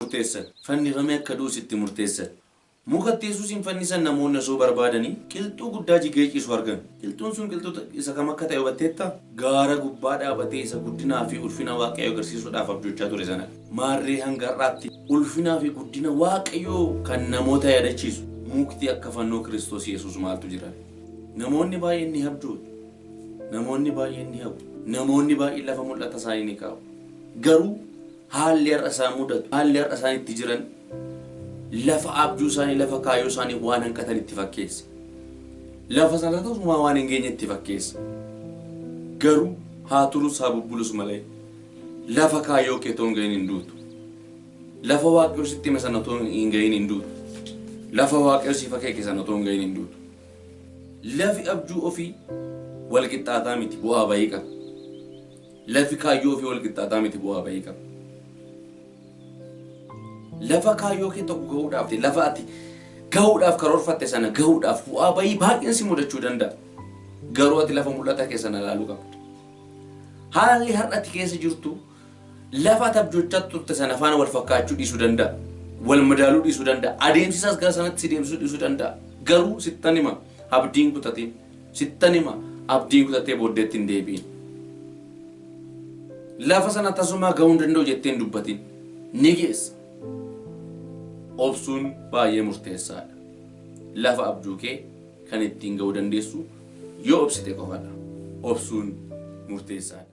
murteessan fannifamee akka du'u sitti murteessan mukatti Yesuusin fannisan namoonni osoo barbaadanii qilxuu guddaa jigee ciisu argan qilxuun sun qilxuu isa kam akka ta'e hubatteetta gaara gubbaa dhaabatee isa guddinaa fi ulfina Waaqayyoo agarsiisuudhaaf abjochaa ture sana maarree hanga har'aatti ulfinaa fi guddina Waaqayyoo kan namoota yaadachiisu mukti akka fannoo Kiristoos Yesuus maaltu jira namoonni baay'een ni abjootu namoonni baay'een ni habu namoonni baay'een lafa mul'ata isaanii ni qabu garuu haalli har'a isaan mudatu haalli har'a isaan itti jiran lafa abjuu isaanii lafa kaayoo isaanii waan hanqatan itti fakkeessa lafa sana ta'us waan hin geenye itti fakkeessa garuu haa turus haa bubbulus malee lafa kaayoo kee toon gahin hin duutu lafa Waaqayyoo sitti hime sana toon hin gahin hin duutu lafa Waaqayyoo siif akeeke sana toon gahin hin duutu lafi abjuu ofii wal qixxaataa miti bu'aa bayii qaba lafi kaayoo ofii wal qixxaataa miti bu'aa bayii qaba lafa kaayoo kee tokko gahuudhaaf lafa ati gahuudhaaf karoorfatte sana gahuudhaaf bu'aa bayii baay'een si mudachuu danda'a garuu ati lafa mul'ata kee sana ilaaluu qabda haalli har'ati keessa jirtu lafa ati abjochaa turte sana faana wal fakkaachuu dhiisuu danda'a wal madaaluu dhiisuu danda'a adeemsisaas gara sanatti si deemsisuu dhiisuu danda'a garuu sittan hima abdiin kutatiin sittan hima abdiin kutatee booddeetti hin deebiin lafa sana tasumaa gahuu hin danda'u jettee hin dubbatin ni geessa obsuun baay'ee murteessaadha lafa abjuu kee kan ittiin gahuu dandeessu yoo obsite qofadha obsuun murteessaadha